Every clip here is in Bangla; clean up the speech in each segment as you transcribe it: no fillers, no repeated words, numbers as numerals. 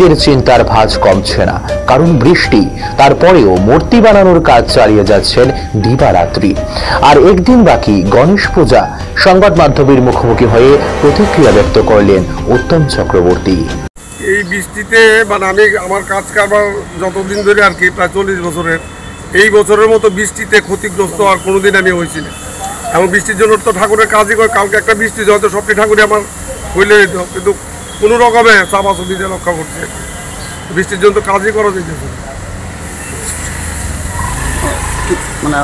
ভক্তদের চিন্তার ভাঁজ কমছে না, কারণ বৃষ্টি। তারপরেও মূর্তি বানানোর কাজ চালিয়ে যাচ্ছেন দিবারাত্রি। আর একদিন বাকি গণেশ পূজা। সংবাদ মাধ্যমের মুখোমুখি হয়ে প্রতিক্রিয়া ব্যক্ত করলেন উত্তম চক্রবর্তী। এই বৃষ্টিতে মানে আমি আমার কাজ কারবার যতদিন ধরে আর কি, প্রায় 40 বছরের, এই বছরের মতো বৃষ্টিতে ক্ষতিগ্রস্ত আর কোনোদিন আমি হয়েছি না। এমন বৃষ্টির জন্য তো ঠাকুরের কাজই করে। কালকে একটা বৃষ্টি হয়তো সবটি ঠাকুরই আমার হইলে যেত, কিন্তু কোনো রকমে চাপাচুপিতে রক্ষা করছে। বৃষ্টির জন্য তো কাজই করা যেতেছে। মানে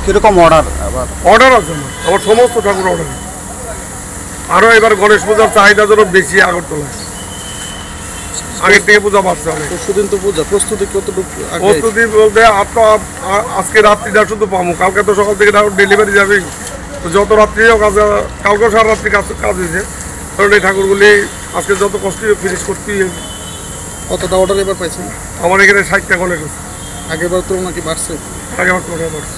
কিরকম অর্ডার আছে আমার সমস্ত ঠাকুর অর্ডার। আরও এবার গণেশ পূজার চাহিদা যেন বেশি আগরতলায়, আগের থেকে পূজা বাড়ছে অনেক। প্রতিদিন তো পূজা, প্রস্তুতি কতটুকু? প্রস্তুতি বলতে আজকে রাত্রিটা শুধু পাবো, কালকে তো সকাল থেকে ডেলিভারি যাবে। যত রাত্রিও কাজ, কালকেও সারা রাত্রি কাজ হয়েছে, কারণ এই ঠাকুরগুলি আজকে যত কষ্ট ফিনিশ করতেই। কতটা অর্ডার এবার পাইছেন? আমার এখানে 60টা গণেশ আছে। আগেবার তো নাকি বাড়ছে? আগেবার তুলনায় বাড়ছে।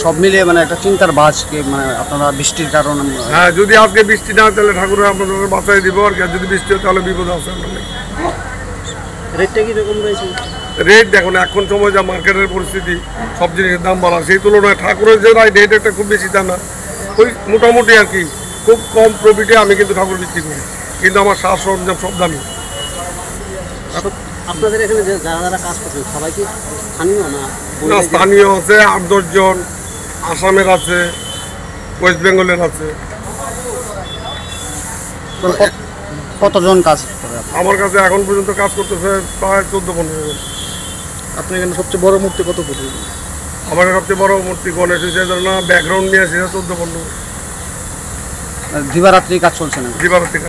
সব মিলিয়ে মানে একটা চিন্তার ভাঁজ, মানে আপনারা বৃষ্টির কারণে। হ্যাঁ, যদি আজকে বৃষ্টি না হয় তাহলে ঠাকুরের আপনাদের বাঁচাই দিব, আর যদি বৃষ্টি হয় তাহলে বিপদ আছে। রেটটা কীরকম রয়েছে? রেট দেখুন, এখন সময় যা মার্কেটের পরিস্থিতি, সব জিনিসের দাম বাড়া, সেই তুলনায় ঠাকুরের যে রেট একটা খুব বেশি তা না, ওই মোটামুটি আর কি। খুব কম প্রফিটে আমি কিন্তু ঠাকুর বিক্রি করি, কিন্তু আমার সাজ সরঞ্জাম সব দামি। আপনাদের এখানে যারা যারা কাজ করছেন সবাই কি স্থানীয় না? স্থানীয় আছে 8-10 জন, আসামের আছে, ওয়েস্ট বেঙ্গলের আছে। কতজন কাজ করে আমার কাছে এখন পর্যন্ত কাজ করতেছে প্রায় 14-15 জন। আপনি এখানে সবচেয়ে বড় মূর্তি কত ফুট? আমার সবচেয়ে বড় মূর্তি গণেশ হয়েছে, ব্যাকগ্রাউন্ড নিয়ে আসে 14-15। দিবারাত্রি কাজ চলছে না? দিবারাত্রি।